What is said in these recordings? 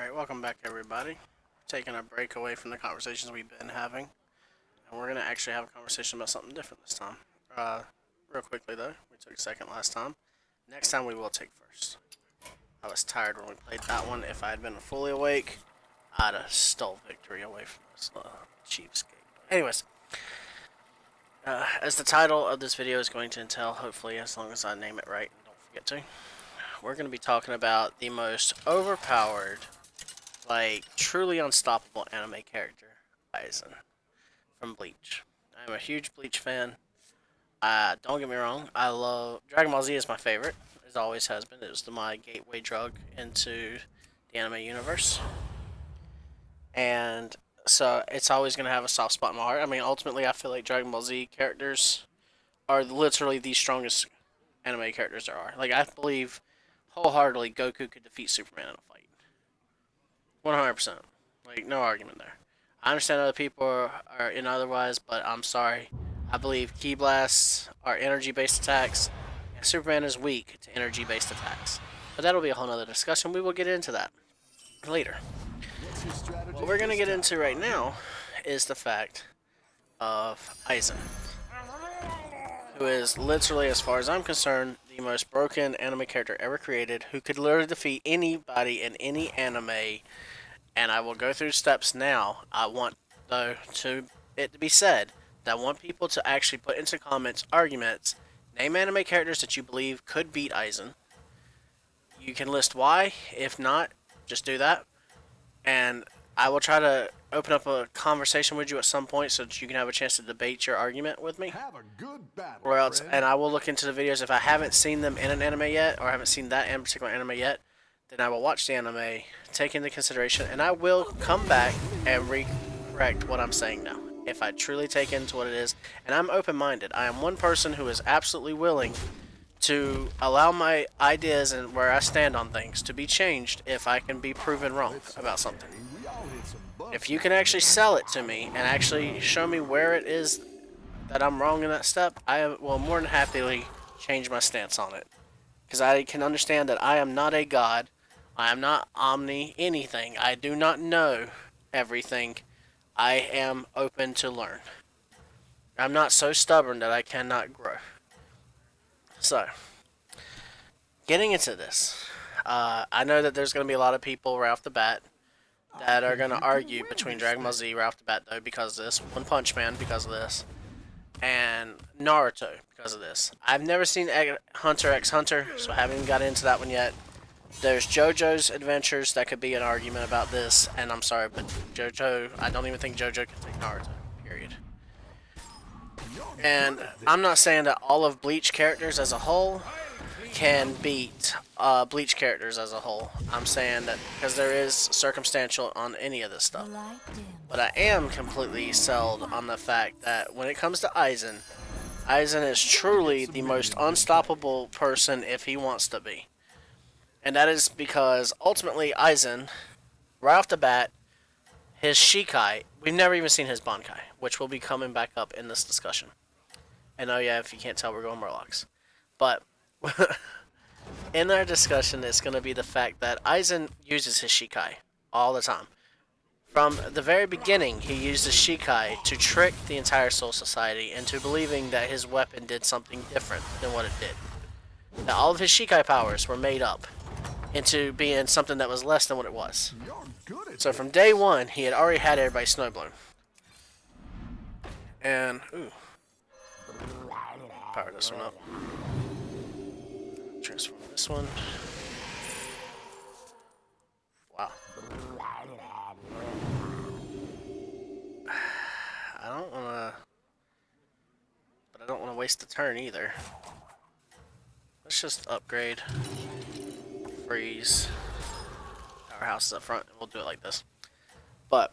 Alright, welcome back everybody. Taking a break away from the conversations we've been having. And we're going to actually have a conversation about something different this time. Real quickly though, we took second last time. Next time we will take first. I was tired when we played that one. If I had been fully awake, I'd have stole victory away from this cheapskate. Anyways, as the title of this video is going to entail, hopefully as long as I name it right and don't forget to, we're going to be talking about the most overpowered, like, truly unstoppable anime character, Aizen, from Bleach. I'm a huge Bleach fan. Don't get me wrong, I love... Dragon Ball Z is my favorite, as always has been. It was my gateway drug into the anime universe. And so it's always going to have a soft spot in my heart. I mean, ultimately, I feel like Dragon Ball Z characters are literally the strongest anime characters there are. Like, I believe wholeheartedly Goku could defeat Superman in a fight. 100%. Like, no argument there. I understand other people are in otherwise, but I'm sorry. I believe Ki Blasts are energy-based attacks, and Superman is weak to energy-based attacks. But that'll be a whole nother discussion. We will get into that later. What we're going to get into right now is the fact of Aizen, who is literally, as far as I'm concerned, the most broken anime character ever created, who could literally defeat anybody in any anime. And I will go through steps now. I want, though, it to be said that I want people to actually put into comments arguments. Name anime characters that you believe could beat Aizen. You can list why. If not, just do that. And I will try to open up a conversation with you at some point so that you can have a chance to debate your argument with me. Have a good battle, or else, friend. and I will look into the videos. If I haven't seen them in an anime yet, or I haven't seen that in particular anime yet, then I will watch the anime, take into consideration, and I will come back and correct what I'm saying now, if I truly take into what it is. And I'm open-minded. I am one person who is absolutely willing to allow my ideas and where I stand on things to be changed if I can be proven wrong about something. If you can actually sell it to me and actually show me where it is that I'm wrong in that step, I will more than happily change my stance on it. Because I can understand that I am not a god. I am not omni anything. I do not know everything. I am open to learn. I'm not so stubborn that I cannot grow. So, getting into this, I know that there's going to be a lot of people right off the bat that are going to argue between Dragon Ball Z right off the bat, though, because of this, One Punch Man because of this, and Naruto because of this. I've never seen Hunter x Hunter, so I haven't even got into that one yet. There's JoJo's Adventures that could be an argument about this, and I'm sorry, but JoJo, I don't even think JoJo can take Naruto, period. And I'm not saying that all of Bleach characters as a whole can beat Bleach characters as a whole. I'm saying that because there is circumstantial on any of this stuff. But I am completely sold on the fact that when it comes to Aizen, Aizen is truly the most unstoppable person if he wants to be. And that is because ultimately Aizen, right off the bat, his Shikai, we've never even seen his Bankai, which will be coming back up in this discussion. And oh yeah, if you can't tell, we're going Murlocs. But in our discussion, it's going to be the fact that Aizen uses his Shikai all the time. From the very beginning, he used his Shikai to trick the entire Soul Society into believing that his weapon did something different than what it did. That all of his Shikai powers were made up into being something that was less than what it was. So from day one, he had already had everybody snowblown. And, ooh. Power this one up. Transform this one. Wow. I don't want to... But I don't want to waste the turn either. Let's just upgrade. Freeze. Powerhouse is up front. We'll do it like this. But,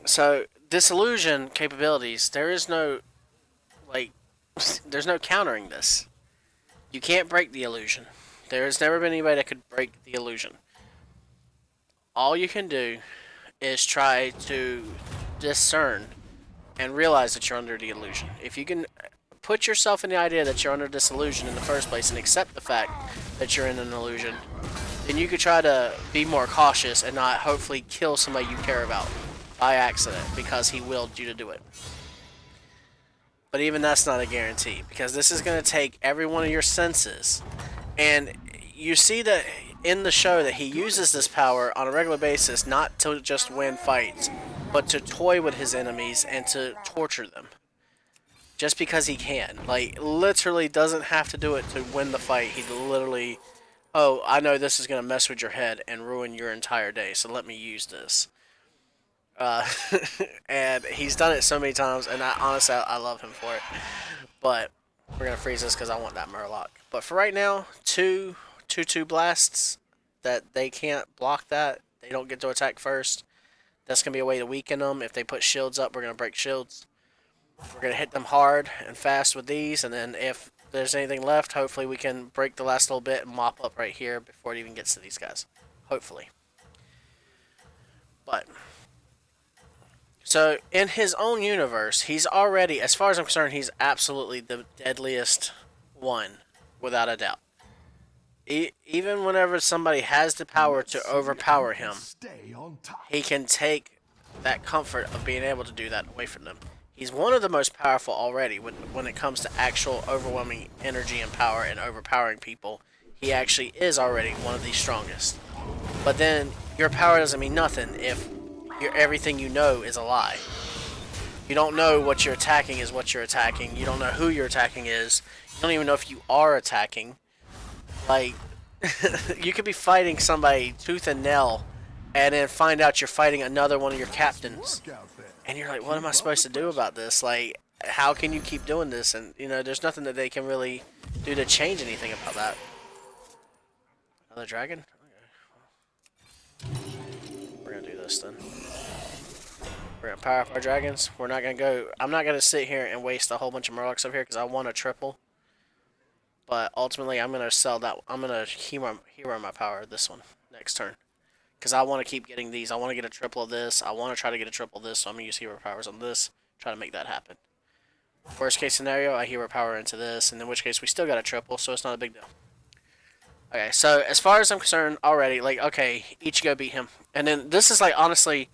so, disillusion capabilities, there is no, like, there's no countering this. You can't break the illusion. There has never been anybody that could break the illusion. All you can do is try to discern and realize that you're under the illusion. If you can put yourself in the idea that you're under this illusion in the first place and accept the fact that you're in an illusion, then you could try to be more cautious and not hopefully kill somebody you care about by accident because he willed you to do it. But even that's not a guarantee because this is going to take every one of your senses. And you see that in the show that he uses this power on a regular basis not to just win fights, but to toy with his enemies and to torture them. Just because he can. Like, literally doesn't have to do it to win the fight. He literally, oh, I know this is going to mess with your head and ruin your entire day, so let me use this. Uh, and he's done it so many times, and honestly, I love him for it. But we're going to freeze this because I want that Murloc. But for right now, two blasts that they can't block that. They don't get to attack first. That's going to be a way to weaken them. If they put shields up, we're going to break shields. We're going to hit them hard and fast with these, and then if there's anything left, hopefully we can break the last little bit and mop up right here before it even gets to these guys. Hopefully. But, so in his own universe, he's already, as far as I'm concerned, he's absolutely the deadliest one, without a doubt. Even whenever somebody has the power to overpower him, he can take that comfort of being able to do that away from them. He's one of the most powerful already when it comes to actual overwhelming energy and power and overpowering people. He actually is already one of the strongest. But then your power doesn't mean nothing if everything you know is a lie. You don't know what you're attacking is what you're attacking. You don't know who you're attacking is. You don't even know if you are attacking. Like, you could be fighting somebody tooth and nail and then find out you're fighting another one of your captains. And you're like, what am I supposed to do about this? Like, how can you keep doing this? And, you know, there's nothing that they can really do to change anything about that. Another dragon? Okay. We're going to do this then. We're going to power up our dragons. We're not going to go... I'm not going to sit here and waste a whole bunch of Murlocs up here because I want a triple. But ultimately, I'm going to sell that... I'm going to hero my power this one next turn. Because I want to keep getting these. I want to get a triple of this. I want to try to get a triple of this, so I'm going to use hero powers on this. Try to make that happen. Worst case scenario, I hero power into this, and in which case we still got a triple, so it's not a big deal. Okay, so as far as I'm concerned already, like, okay, Ichigo beat him. And then this is, like, honestly,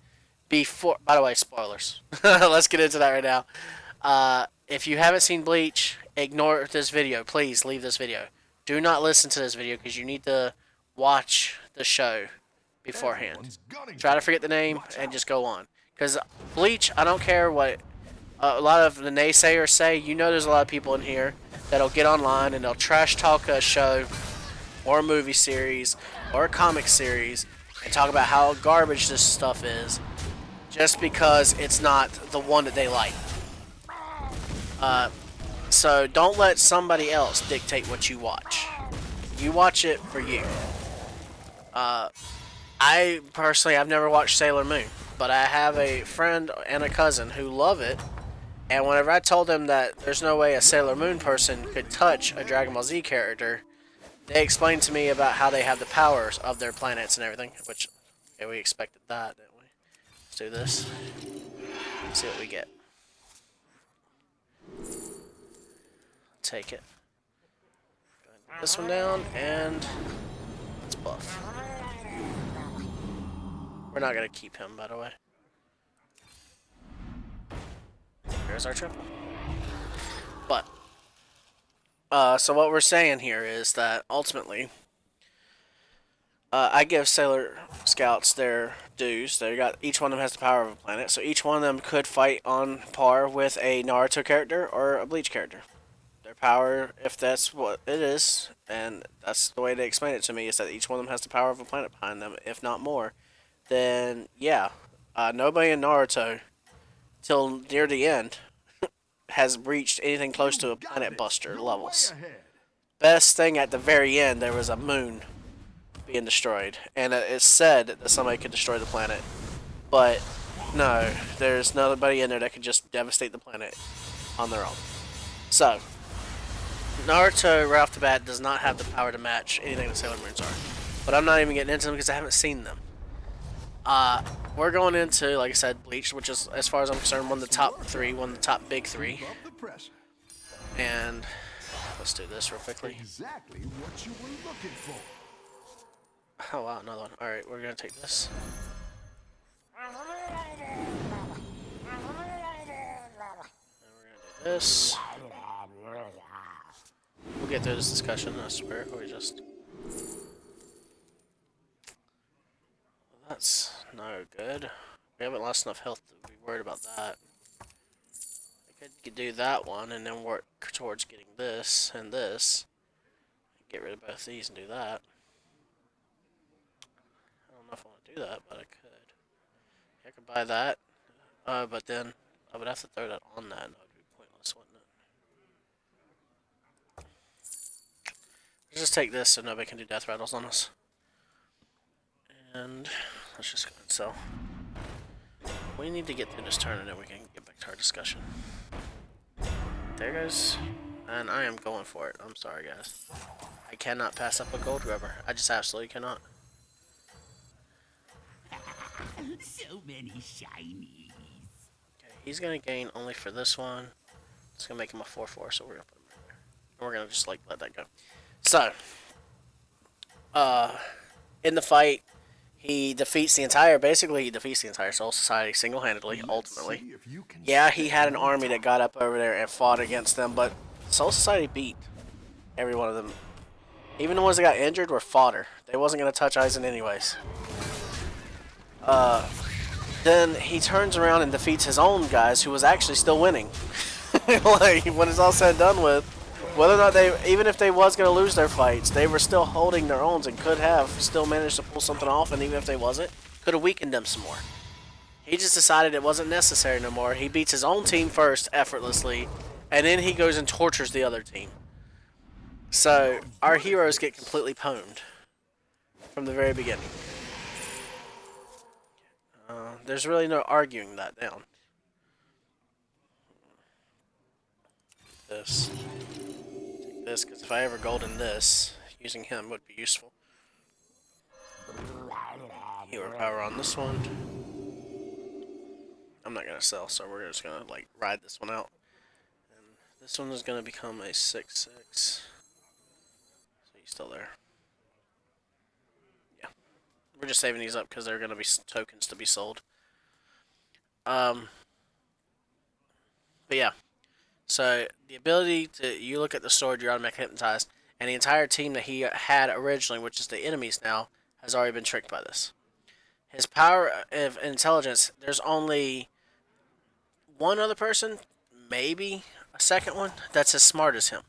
before... By the way, spoilers. Let's get into that right now. If you haven't seen Bleach, ignore this video. Please leave this video. Do not listen to this video, because you need to watch the show beforehand. Try to forget the name and just go on. Because Bleach, I don't care what a lot of the naysayers say. You know there's a lot of people in here that'll get online and they'll trash talk a show or a movie series or a comic series and talk about how garbage this stuff is just because it's not the one that they like. So don't let somebody else dictate what you watch. You watch it for you. I personally, I've never watched Sailor Moon, but I have a friend and a cousin who love it, and whenever I told them that there's no way a Sailor Moon person could touch a Dragon Ball Z character, they explained to me about how they have the powers of their planets and everything, which, okay, we expected that, didn't we? Let's do this. See what we get. Take it. Go ahead and put this one down, and let's buff. We're not going to keep him, by the way. There's our triple. But, so what we're saying here is that, ultimately, I give Sailor Scouts their dues. Each one of them has the power of a planet, so each one of them could fight on par with a Naruto character or a Bleach character. Their power, if that's what it is, and that's the way they explain it to me, is that each one of them has the power of a planet behind them, if not more. Then, yeah, nobody in Naruto, till near the end, has reached anything close to a Planet Buster levels. Best thing at the very end, there was a moon being destroyed, and it's said that somebody could destroy the planet, but no, there's nobody in there that could just devastate the planet on their own. So, Naruto, right off the bat, does not have the power to match anything the Sailor Moons are, but I'm not even getting into them because I haven't seen them. We're going into, like I said, Bleach, which is, as far as I'm concerned, one of the top three, one of the top big three. And let's do this real quickly. Exactly what you were looking for. Oh wow, another one. Alright, we're gonna take this. And we're gonna do this. We'll get through this discussion, I swear, or just... That's no good. We haven't lost enough health to be worried about that. I could do that one and then work towards getting this and this. Get rid of both these and do that. I don't know if I want to do that, but I could. I could buy that, but then I would have to throw that on that, and that would be pointless, wouldn't it? Let's just take this so nobody can do death rattles on us. And let's just go and sell. We need to get through this turn and then we can get back to our discussion. There goes. And I am going for it. I'm sorry, guys. I cannot pass up a gold rubber. I just absolutely cannot. So many shinies. Okay, he's gonna gain only for this one. It's gonna make him a 4/4, so we're gonna put him right there. And we're gonna just like let that go. So, in the fight, he defeats the entire. Basically, he defeats the entire Soul Society single-handedly. Ultimately, yeah, he had an army that got up over there and fought against them, but Soul Society beat every one of them. Even the ones that got injured were fodder. They wasn't gonna touch Aizen anyways. Then he turns around and defeats his own guys, who was actually still winning. Like, when it's all said and done with, whether or not they, even if they was going to lose their fights, they were still holding their own and could have still managed to pull something off, and even if they wasn't, could have weakened them some more. He just decided it wasn't necessary no more. He beats his own team first, effortlessly, and then he goes and tortures the other team. So, our heroes get completely pwned from the very beginning. There's really no arguing that down. This. Take this, because if I ever golden this, using him would be useful. Hero power on this one. I'm not going to sell, so we're just going to like ride this one out. And this one is going to become a 6/6. So he's still there. Yeah. We're just saving these up because they're going to be tokens to be sold. But yeah. So the ability to, you look at the sword, you're automatically hypnotized, and the entire team that he had originally, which is the enemies now, has already been tricked by this. His power of intelligence, there's only one other person, maybe a second one, that's as smart as him,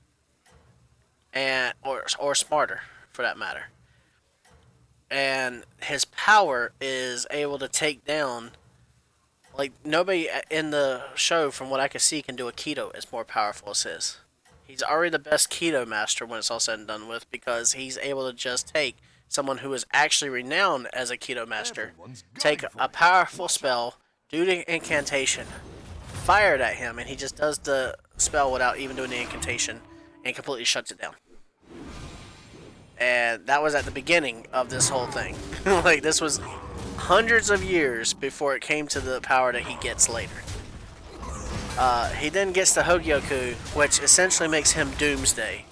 and or smarter for that matter. And his power is able to take down. Like, nobody in the show, from what I can see, can do a keto as more powerful as his. He's already the best keto master when it's all said and done with, because he's able to just take someone who is actually renowned as a keto master, take a powerful spell, do the incantation, fire it at him, and he just does the spell without even doing the incantation, and completely shuts it down. And that was at the beginning of this whole thing. Like, this was hundreds of years before it came to the power that he gets later. He then gets the Hogyoku, which essentially makes him Doomsday,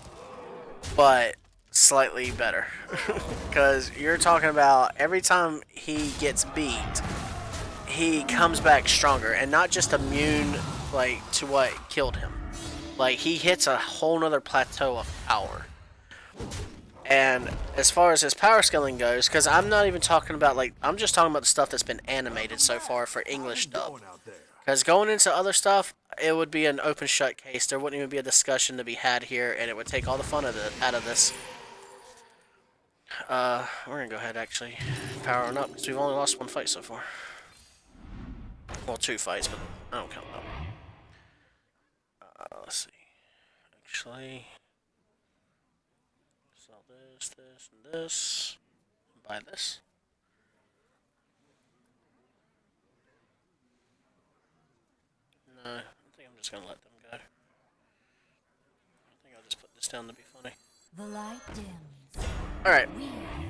but slightly better. Because you're talking about every time he gets beat, he comes back stronger, and not just immune like to what killed him. Like, he hits a whole nother plateau of power. And as far as his power scaling goes, because I'm not even talking about, like, I'm just talking about the stuff that's been animated so far for English dub. Because going into other stuff, it would be an open shut case. There wouldn't even be a discussion to be had here, and it would take all the fun out of this. We're going to go ahead, actually, power on up, because we've only lost one fight so far. Well, 2 fights, but I don't count that. Let's see. Actually, sell this, this, and this. Buy this. No, I think I'm just going to let them go. I think I'll just put this down to be funny. The light dims. Alright,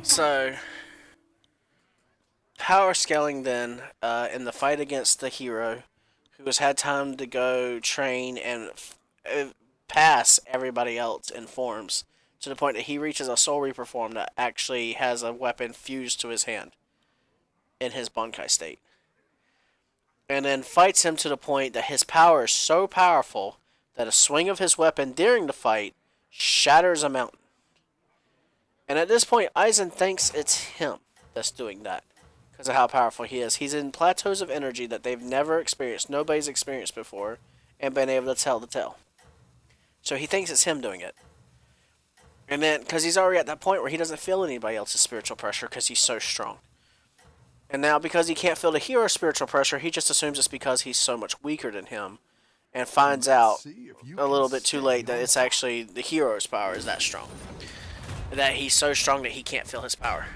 so power scaling then, in the fight against the hero, who has had time to go train and pass everybody else in forms to the point that he reaches a Soul Reaper form that actually has a weapon fused to his hand in his Bankai state. And then fights him to the point that his power is so powerful that a swing of his weapon during the fight shatters a mountain. And at this point, Aizen thinks it's him that's doing that because of how powerful he is. He's in plateaus of energy that they've never experienced, nobody's experienced before, and been able to tell the tale. So he thinks it's him doing it. And then, because he's already at that point where he doesn't feel anybody else's spiritual pressure because he's so strong. And now, because he can't feel the hero's spiritual pressure, he just assumes it's because he's so much weaker than him. And finds out a little bit too late that it's actually the hero's power is that strong. That he's so strong that he can't feel his power.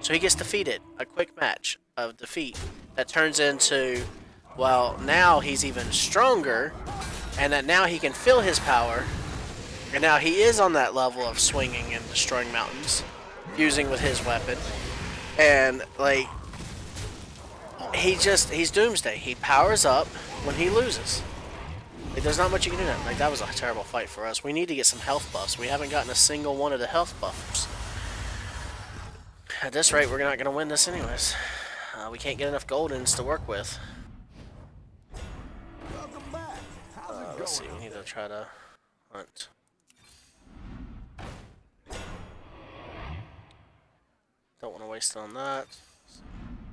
So he gets defeated. A quick match of defeat that turns into, well, now he's even stronger. And that now he can feel his power. And now he is on that level of swinging and destroying mountains. Fusing with his weapon. And, like, he's Doomsday. He powers up when he loses. Like, there's not much you can do now. Like, that was a terrible fight for us. We need to get some health buffs. We haven't gotten a single one of the health buffs. At this rate, we're not going to win this anyways. We can't get enough goldens to work with. Let's see, we need to try to hunt. Don't want to waste it on that.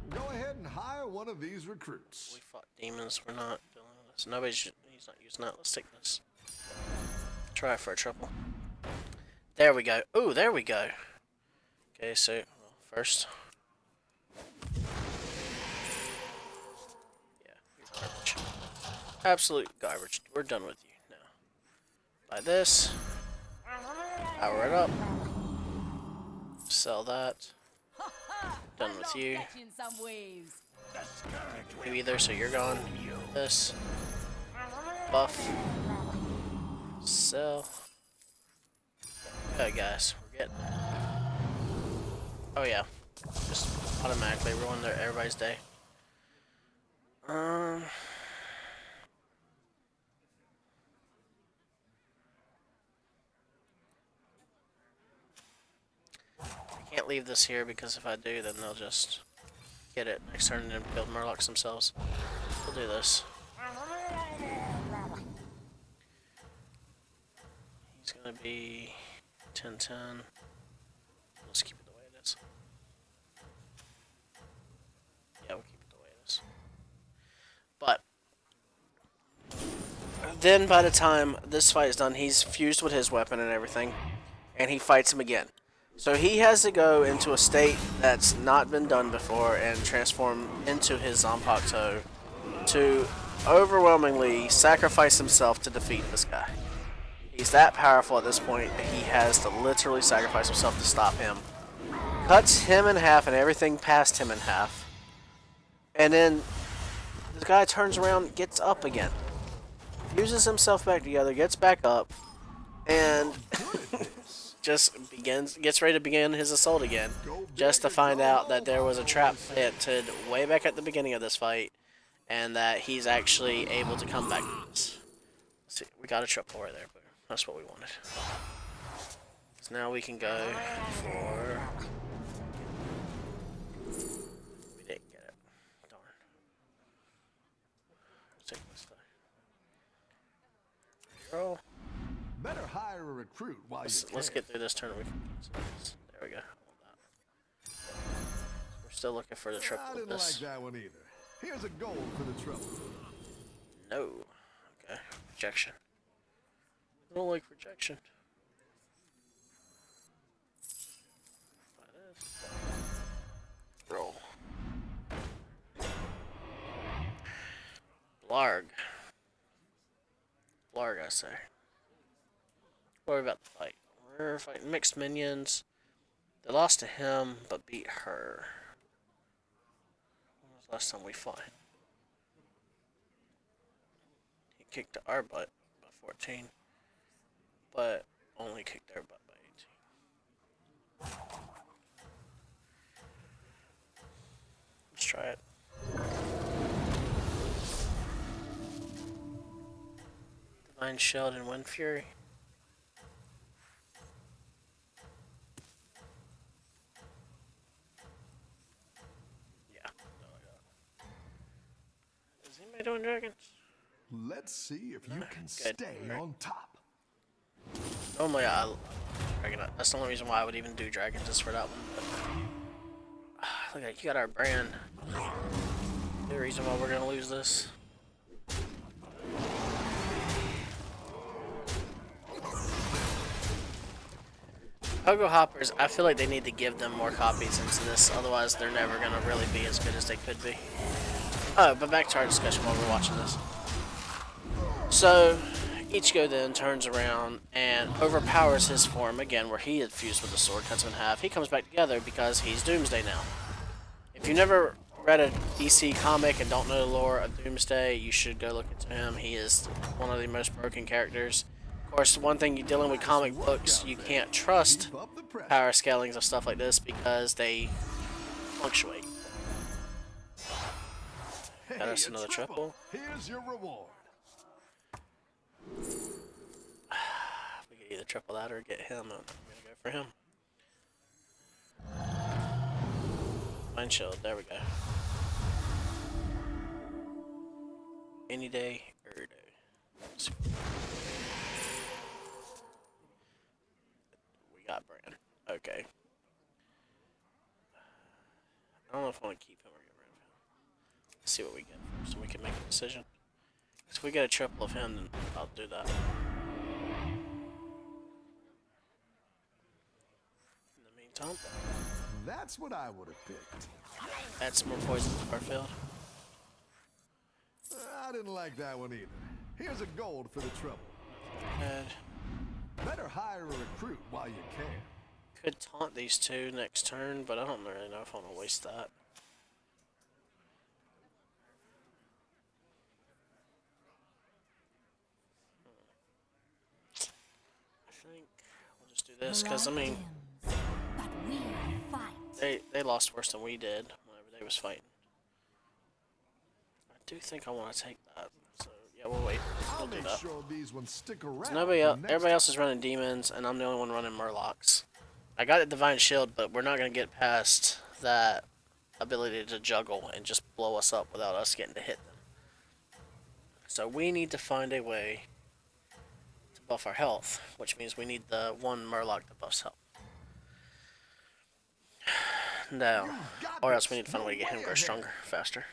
Go ahead and hire one of these recruits. We fought demons, we're not doing this. He's not using that. Let's take this. Try it for a triple. There we go. Ooh, there we go. Okay, so, well, first. Yeah, you're garbage. Absolute garbage. We're done with you now. Buy this. Power it up. Sell that. Done with you. You either, so you're gone. This. Buff. Sell. Okay, guys, we're getting there. Oh yeah, just automatically ruin everybody's day. I can't leave this here because if I do, then they'll just get it next turn and build Murlocs themselves. We'll do this. He's gonna be 10-10. Let's keep it the way it is. Yeah, we'll keep it the way it is. But then by the time this fight is done, he's fused with his weapon and everything, and he fights him again. So he has to go into a state that's not been done before and transform into his Zanpakuto to overwhelmingly sacrifice himself to defeat this guy. He's that powerful at this point that he has to literally sacrifice himself to stop him. Cuts him in half and everything past him in half. And then the guy turns around, gets up again. Fuses himself back together, gets back up, and just gets ready to begin his assault again. Just to find out that there was a trap planted way back at the beginning of this fight, and that he's actually able to come back to this. See, we got a triple right there, but that's what we wanted. So now we can go for... We didn't get it. Darn. Let's take this guy. Roll. Better hire a recruit while Let's get through this turn. There we go. We're still looking for the triple. I didn't like that one either. Here's a goal for the trouble. No. Okay. Rejection. I don't like rejection. Roll. Blarg. Blarg, I say. Worry about the fight. We're fighting mixed minions. They lost to him, but beat her. When was the last time we fought him? He kicked our butt by 14, but only kicked their butt by 18. Let's try it. Divine Shield and Wind Fury. they doing dragons? Let's see if you can Good. stay on top. Normally dragon. That's the only reason why I would even do dragons is for that one. But, look at you got our brand. The reason why we're gonna lose this. Pogo Hoppers, I feel like they need to give them more copies into this, otherwise they're never gonna really be as good as they could be. Oh, but back to our discussion while we're watching this. So, Ichigo then turns around and overpowers his form again, where he had fused with the sword, cuts him in half. He comes back together because he's Doomsday now. If you never read a DC comic and don't know the lore of Doomsday, you should go look into him. He is one of the most broken characters. Of course, one thing you're dealing with comic books, you can't trust power scalings of stuff like this because they fluctuate. Got us another triple. Here's your reward. We can either triple that or get him. I'm gonna go for him. Mind shield, there we go. Any day, every day. We got Bran. Okay. I don't know if I want to keep him or get rid of him. Let's see what we get first, so we can make a decision. If we get a triple of him, then I'll do that. In the meantime, That's what I would have picked. add some more poison to our field. I didn't like that one either. Here's a gold for the trouble. And Better hire a recruit while you can. could taunt these two next turn, but I don't really know if I want to waste that. I think we'll just do this, because, I mean, they lost worse than we did whenever they was fighting. I do think I want to take that, so yeah, we'll wait. We'll do that. Sure these ones stick around. So everybody else is running demons, and I'm the only one running murlocs. I got a divine shield, but we're not going to get past that ability to juggle and just blow us up without us getting to hit them. So we need to find a way to buff our health, which means we need the one murloc that buffs health. No, or else we need to find a way to get him to grow stronger, faster.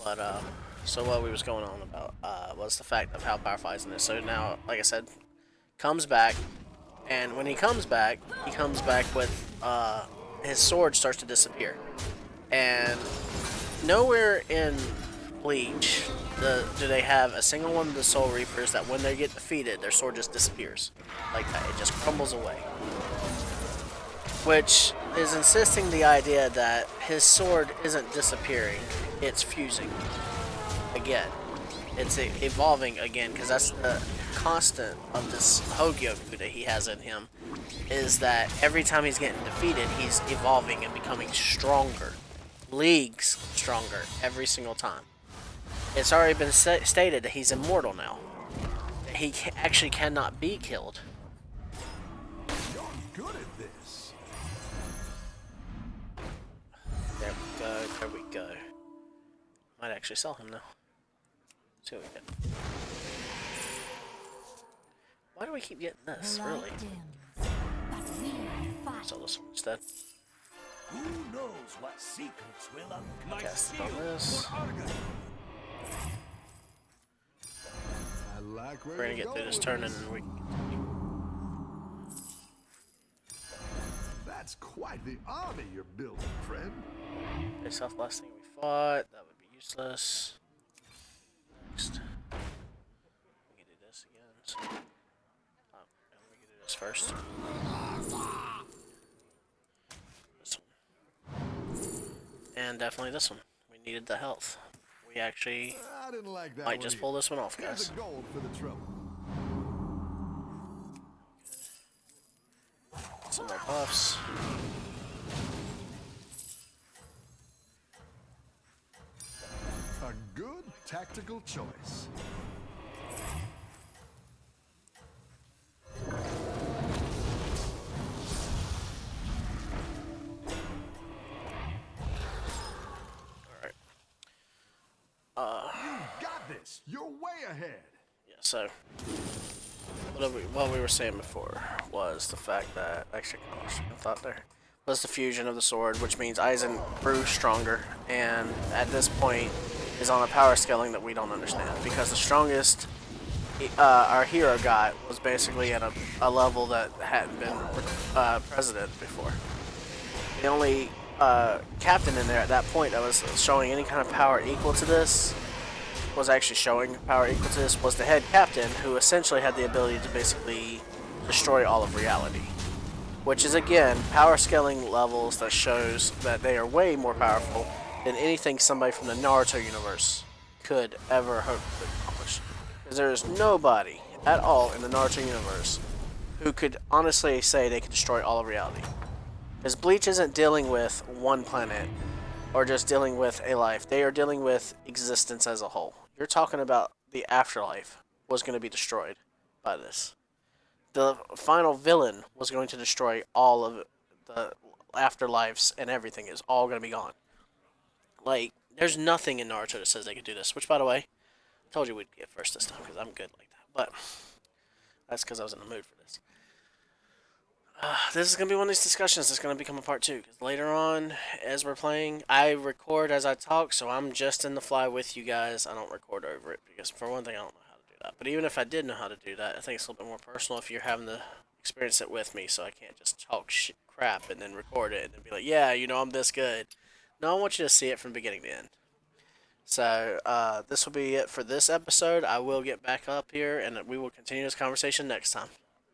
But so what we was going on about was the fact of how powerful Aizen is. So now, like I said, comes back, and when he comes back with his sword starts to disappear, and nowhere in Bleach do they have a single one of the Soul Reapers that when they get defeated, their sword just disappears like that. It just crumbles away, which is insisting the idea that his sword isn't disappearing, it's fusing again. It's evolving again, because that's the constant of this Hogyoku that he has in him, is that every time he's getting defeated, he's evolving and becoming stronger. Leagues stronger every single time. It's already been stated that he's immortal now. That he actually cannot be killed. You're good at this. There we go, there we go. Might actually sell him now. See what we get. Why do we keep getting this, really? Sell this one instead. Who knows what secrets will uncover? Cast it on this. I like where We're gonna you're get through going this with turn this. and then we can That's quite the army you're building, friend. face off the last thing we fought. That would be useless. Next. We can do this again. So. Oh, and we can do this first. This one. And definitely this one. We needed the health. We actually I didn't like that might one just either. pull this one off, Here's guys. a gold for the trouble. Some more buffs. A good tactical choice. Alright. this. You're way ahead. Yeah, so what we were saying before was the fact that actually I lost my thought there was the fusion of the sword, which means Aizen grew stronger, and at this point is on a power scaling that we don't understand because the strongest our hero got was basically at a level that hadn't been president before. The only captain in there at that point that was showing any kind of power equal to this was actually showing power equal to this was the head captain, who essentially had the ability to basically destroy all of reality. Which is again power scaling levels that shows that they are way more powerful than anything somebody from the Naruto universe could ever hope to accomplish. Because there is nobody at all in the Naruto universe who could honestly say they could destroy all of reality. Because Bleach isn't dealing with one planet or just dealing with a life. They are dealing with existence as a whole. You're talking about the afterlife was going to be destroyed by this. The final villain was going to destroy all of the afterlives, and everything is all going to be gone. Like, there's nothing in Naruto that says they could do this. Which, by the way, I told you we'd get first this time because I'm good like that. But that's because I was in the mood for this. This is going to be one of these discussions that's going to become a part 2. Because later on, as we're playing, I record as I talk, so I'm just in the fly with you guys. I don't record over it because, for one thing, I don't know how to do that. But even if I did know how to do that, I think it's a little bit more personal if you're having to experience it with me, so I can't just talk crap and then record it and then be like, yeah, you know, I'm this good. No, I want you to see it from beginning to end. So, this will be it for this episode. I will get back up here, and we will continue this conversation next time.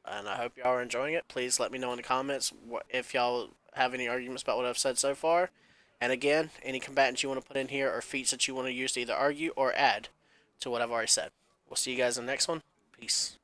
And I hope y'all are enjoying it. Please let me know in the comments if y'all have any arguments about what I've said so far. And again, any combatants you want to put in here or feats that you want to use to either argue or add to what I've already said. We'll see you guys in the next one. Peace.